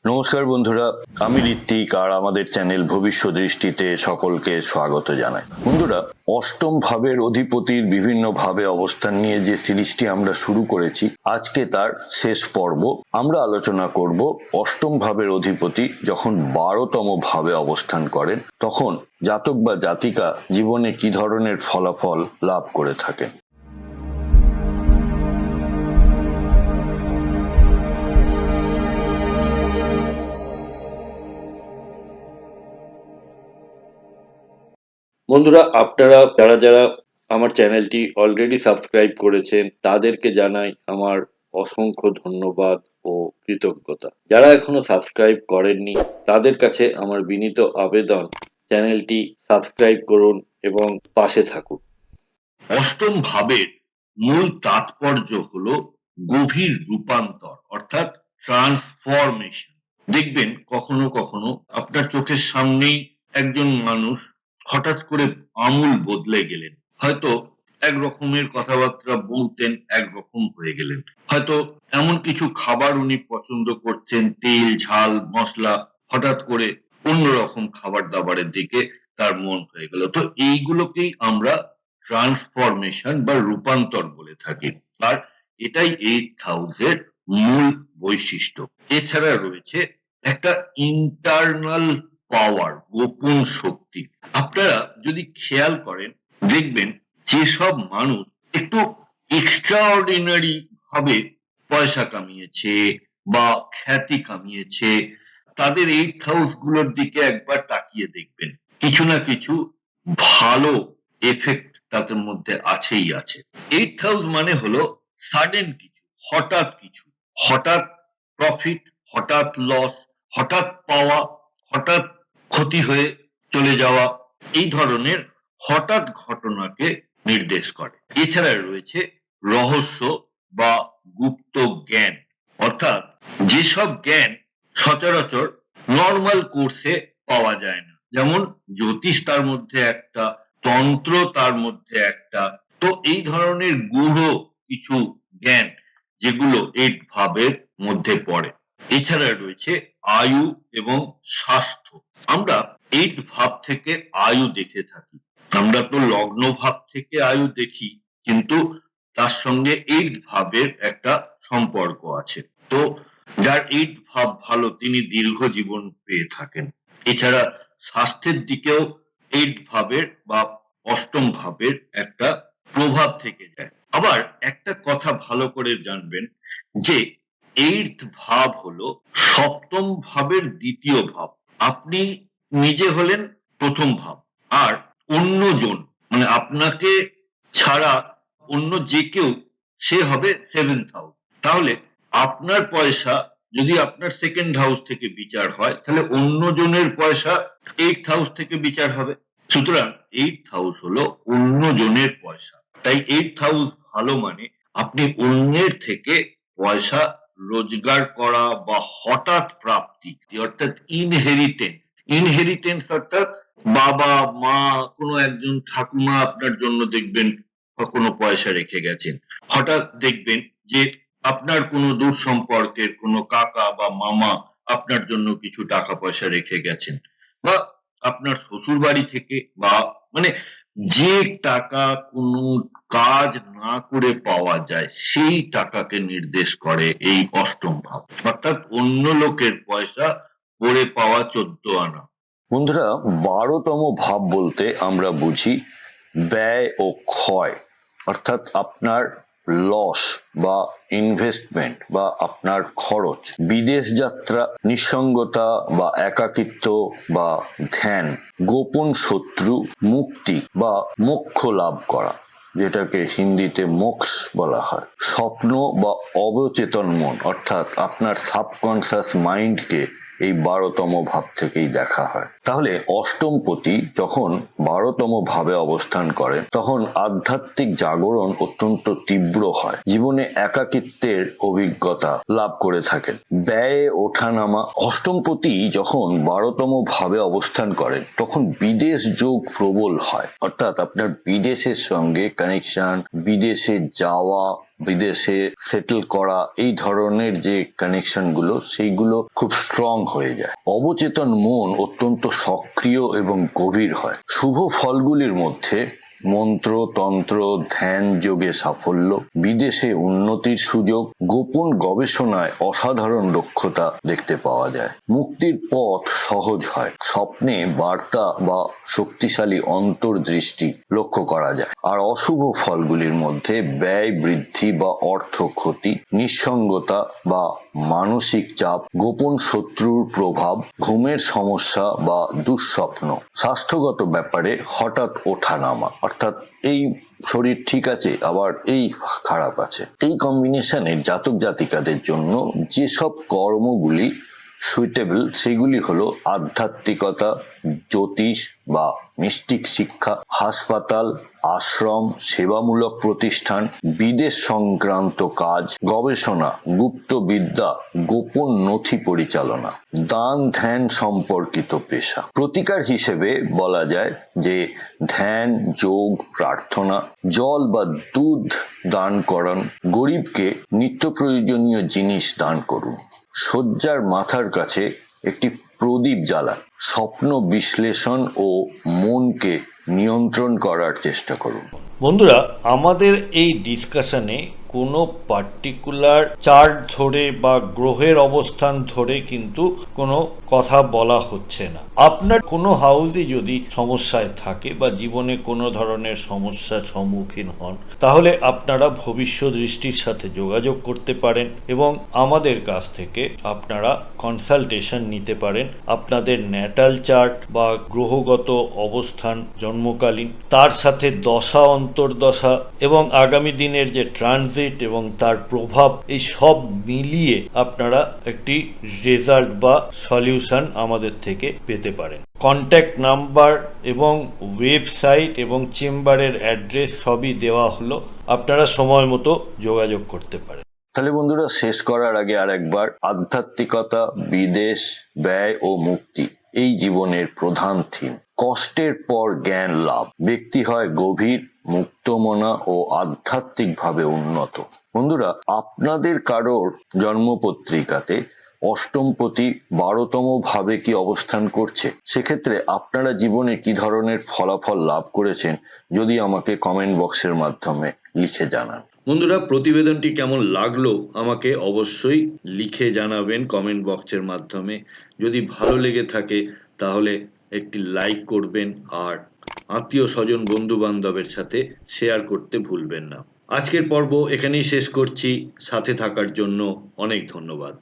নমস্কার বন্ধুরা, আমি ঋত্বিক আর আমাদের চ্যানেল ভবিষ্যৎ দৃষ্টিতে সকলকে স্বাগত জানাই। বন্ধুরা, অষ্টম ভাবের অধিপতির বিভিন্ন ভাবে অবস্থান নিয়ে যে সিরিজটি আমরা শুরু করেছি, আজকে তার শেষ পর্ব। আমরা আলোচনা করব অষ্টম ভাবের অধিপতি যখন 12তম ভাবে অবস্থান করেন তখন জাতক বা জাতিকা জীবনে কি ধরনের ফলাফল লাভ করে থাকেন। বন্ধুরা, আপনারা যারা আমার চ্যানেলটি অলরেডি সাবস্ক্রাইব করেছেন তাদেরকে জানাই আমার অসংখ্য ধন্যবাদ ও কৃতজ্ঞতা। যারা এখনো সাবস্ক্রাইব করেননি তাদের কাছে আমার বিনীত আবেদন, চ্যানেলটি সাবস্ক্রাইব করুন এবং পাশে থাকুন। অষ্টম ভাবের মূল তাৎপর্য হলো গভীর রূপান্তর, অর্থাৎ ট্রান্সফরমেশন। দেখবেন কখনো কখনো আপনার চোখের সামনেই একজন মানুষ হঠাৎ করে আমূল বদলে গেলেন। হয়তো এক রকমের কথাবার্তা বলতেন, একরকম হয়ে গেলেন। হয়তো এমন কিছু খাবার উনি পছন্দ করছেন, তেল ঝাল মশলা, হঠাৎ করে অন্যরকম খাবার দাবারের দিকে তার মন হয়ে গেল। তো এইগুলোকেই আমরা ট্রান্সফরমেশন বা রূপান্তর বলে থাকি। আর এটাই 8th হাউসের মূল বৈশিষ্ট্য। এছাড়া রয়েছে একটা ইন্টারনাল পাওয়ার, গোপন শক্তি। আপনারা যদি খেয়াল করেন দেখবেন যেসব মানুষ একটু এক্সট্রাঅর্ডিনারি ভাবে পয়সা কামিয়েছে বা খ্যাতি কামিয়েছে, তাদের 8th হাউস গুলোর দিকে একবার তাকিয়ে দেখবেন, কিছু না কিছু ভালো এফেক্ট তাদের মধ্যে আছেই আছে। 8th হাউস মানে হলো সাডেন কিছু, হঠাৎ প্রফিট, হঠাৎ লস, হঠাৎ পাওয়া, হঠাৎ ক্ষতি হয়ে চলে যাওয়া, এই ধরনের হঠাৎ ঘটনাকে নির্দেশ করে। এছাড়া রয়েছে রহস্য বা গুপ্ত জ্ঞান, অর্থাৎ যেসব জ্ঞান সচরাচর নর্মাল কোর্সে পাওয়া যায় না। যেমন জ্যোতিষ তার মধ্যে একটা, তন্ত্র তার মধ্যে একটা। তো এই ধরনের গূঢ় কিছু জ্ঞান যেগুলো 8 ভাবের মধ্যে পড়ে। এছাড়া রয়েছে আয়ু এবং স্বাস্থ্য। আমরা 8 ভাব থেকে আয়ু দেখে থাকি। আমরা তো লগ্ন ভাব থেকে আয়ু দেখি, কিন্তু তার সঙ্গে 8 ভাবের একটা সম্পর্ক আছে। তো যার 8 ভাব ভালো তিনি দীর্ঘ জীবন পেয়ে থাকেন। এছাড়া স্বাস্থ্যের দিকেও 8 ভাবের বা অষ্টম ভাবের একটা প্রভাব থেকে যায়। আবার একটা কথা ভালো করে জানবেন যে 8th ভাব হলো সপ্তম ভাবের দ্বিতীয় ভাব। আপনি নিজে হলেন প্রথম ভাব, আর অন্যজন মানে আপনাকে ছাড়া অন্য যে কেউ সে হবে 7th হাউস। তাহলে আপনার পয়সা যদি আপনার সেকেন্ড হাউস থেকে বিচার হয়, তাহলে অন্যজনের পয়সা 8th হাউস থেকে বিচার হবে। সুতরাং 8th হাউস হলো অন্যজনের পয়সা। তাই 8th হাউস ভালো মানে আপনি অন্যের থেকে পয়সা রোজগার করা বা হঠাৎ প্রাপ্তি, অর্থাৎ ইনহেরিটেন্স অর্থাৎ বাবা মা, কোনো একজন ঠাকুমা আপনার জন্য দেখবেন কোনো পয়সা রেখে গেছেন। হঠাৎ দেখবেন যে আপনার কোনো দূর সম্পর্কের কোনো কাকা বা মামা আপনার জন্য কিছু টাকা পয়সা রেখে গেছেন, বা আপনার শ্বশুর বাড়ি থেকে, বা মানে যে টাকা কোনো কাজ না করে পাওয়া যায় সেই টাকাকে নির্দেশ করে এই অষ্টম ভাব, অর্থাৎ অন্য লোকের পয়সা পড়ে পাওয়া 14 আনা। বন্ধুরা, 12তম ভাব বলতে আমরা বুঝি ব্যয় ও ক্ষয়, অর্থাৎ আপনার লস বা ইনভেস্টমেন্ট বা আপনার খরচ, বিদেশ যাত্রা, নিঃসঙ্গতা বা একাকিত্ব বা ধ্যান, গোপন শত্রু, মুক্তি বা মোক্ষ লাভ করা, যেটাকে হিন্দিতে মোক্ষ বলা হয়, স্বপ্ন বা অবচেতন মন, অর্থাৎ আপনার সাবকনসিয়াস মাইন্ডকে এই 12তম ভাব থেকেই দেখা হয়। তাহলে অষ্টমপতি যখন 12তম ভাবে অবস্থান করেন তখন আধ্যাত্মিক জাগরণ অত্যন্ত তীব্র হয়, জীবনে একাকিত্বের অভিজ্ঞতা লাভ করে থাকেন, ব্যয়ে ওঠানামা। অষ্টমপতি যখন 12তম ভাবে অবস্থান করেন তখন বিদেশ যোগ প্রবল হয়, অর্থাৎ আপনার বিদেশের সঙ্গে কানেকশন, বিদেশে যাওয়া বিদেশে সেটেল করা, এই ধরনের যে কানেকশনগুলো সেইগুলো খুব স্ট্রং হয়ে যায়। অবচেতন মন অত্যন্ত সক্রিয় এবং গভীর হয়। শুভ ফলগুলির মধ্যে মন্ত্র, তন্ত্র, ধ্যান যোগে সাফল্য, বিদেশে উন্নতির সুযোগ, গোপন গবেষণায় অসাধারণ দক্ষতা দেখতে পাওয়া যায়। মুক্তির পথ সহজ হয়, স্বপ্নে বার্তা বা শক্তিশালী অন্তর্দৃষ্টি লক্ষ্য করা যায়। আর অশুভ ফলগুলির মধ্যে ব্যয় বৃদ্ধি বা অর্থ ক্ষতি, নিঃসঙ্গতা বা মানসিক চাপ, গোপন শত্রুর প্রভাব, ঘুমের সমস্যা বা দুঃস্বপ্ন। স্বাস্থ্যগত ব্যাপারে হঠাৎ ওঠানামা, অর্থাৎ এই শরীর ঠিক আছে আবার এই খারাপ আছে। এই কম্বিনেশনের জাতক জাতিকাদের জন্য যেসব কর্মগুলি সুইটেবল সেগুলি হলো আধ্যাত্মিকতা, জ্যোতিষ বা মিস্টিক শিক্ষা, হাসপাতাল, আশ্রম, সেবামূলক প্রতিষ্ঠান, বিদেশ সংক্রান্ত কাজ, গবেষণা, গুপ্ত বিদ্যা, গোপন নথি পরিচালনা, দান ধ্যান সম্পর্কিত পেশা। প্রতিকার হিসেবে বলা যায় যে ধ্যান, যোগ, প্রার্থনা, জল বা দুধ দান করুন, গরিবকে নিত্য প্রয়োজনীয় জিনিস দান করুন, শয্যার মাথার কাছে একটি প্রদীপ জ্বালান, স্বপ্ন বিশ্লেষণ ও মনকে নিয়ন্ত্রণ করার চেষ্টা করুন। বন্ধুরা, আমাদের এই ডিসকাশনে কোনো পার্টিকুলার চার্ট ধরে বা গ্রহের অবস্থান ধরে কিন্তু কোনো কথা বলা হচ্ছে না। আপনার কোনো হাউসই যদি সমস্যায় থাকে বা জীবনে কোনো ধরনের সমস্যার সম্মুখীন হন, তাহলে আপনারা ভবিষ্যৎ দৃষ্টির সাথে যোগাযোগ করতে পারেন এবং আমাদের কাছ থেকে আপনারা কনসালটেশন নিতে পারেন। আপনাদের ন্যাটাল চার্ট বা গ্রহগত অবস্থান জন্মকালীন, তার সাথে দশা অন্তর্দশা এবং আগামী দিনের যে ট্রানজিট এবং তার প্রভাব, এই সব মিলিয়ে আপনারা একটি রেজাল্ট বা সলিউশন আমাদের থেকে পেতে পারেন। কন্ট্যাক্ট নাম্বার এবং ওয়েবসাইট এবং চেম্বারের অ্যাড্রেস সবই দেওয়া হলো, আপনারা সময় মতো যোগাযোগ করতে পারেন। তাহলে বন্ধুরা, শেষ করার আগে আর একবার, আধ্যাত্মিকতা, বিদেশ, ব্যয় ও মুক্তি এই জীবনের প্রধান থিম। কষ্টের পর জ্ঞান লাভ, ব্যক্তি হয় গভীর, মুক্তমনা ও আধ্যাত্মিকভাবে উন্নত। বন্ধুরা, আপনাদের কারোর জন্মপত্রিকাতে অষ্টমপতি 12তম ভাবে কি অবস্থান করছে, সেক্ষেত্রে আপনারা জীবনে কি ধরনের ফলাফল লাভ করেছেন যদি আমাকে কমেন্ট বক্সের মাধ্যমে লিখে জানান। বন্ধুরা, প্রতিবেদনটি কেমন লাগলো আমাকে অবশ্যই লিখে জানাবেন কমেন্ট বক্সের মাধ্যমে। যদি ভালো লেগে থাকে তাহলে একটি লাইক করবেন আর আত্মীয় স্বজন বন্ধু বান্ধবের সাথে শেয়ার করতে ভুলবেন না। আজকের পর্ব এখানেই শেষ করছি। সাথে থাকার জন্য অনেক ধন্যবাদ।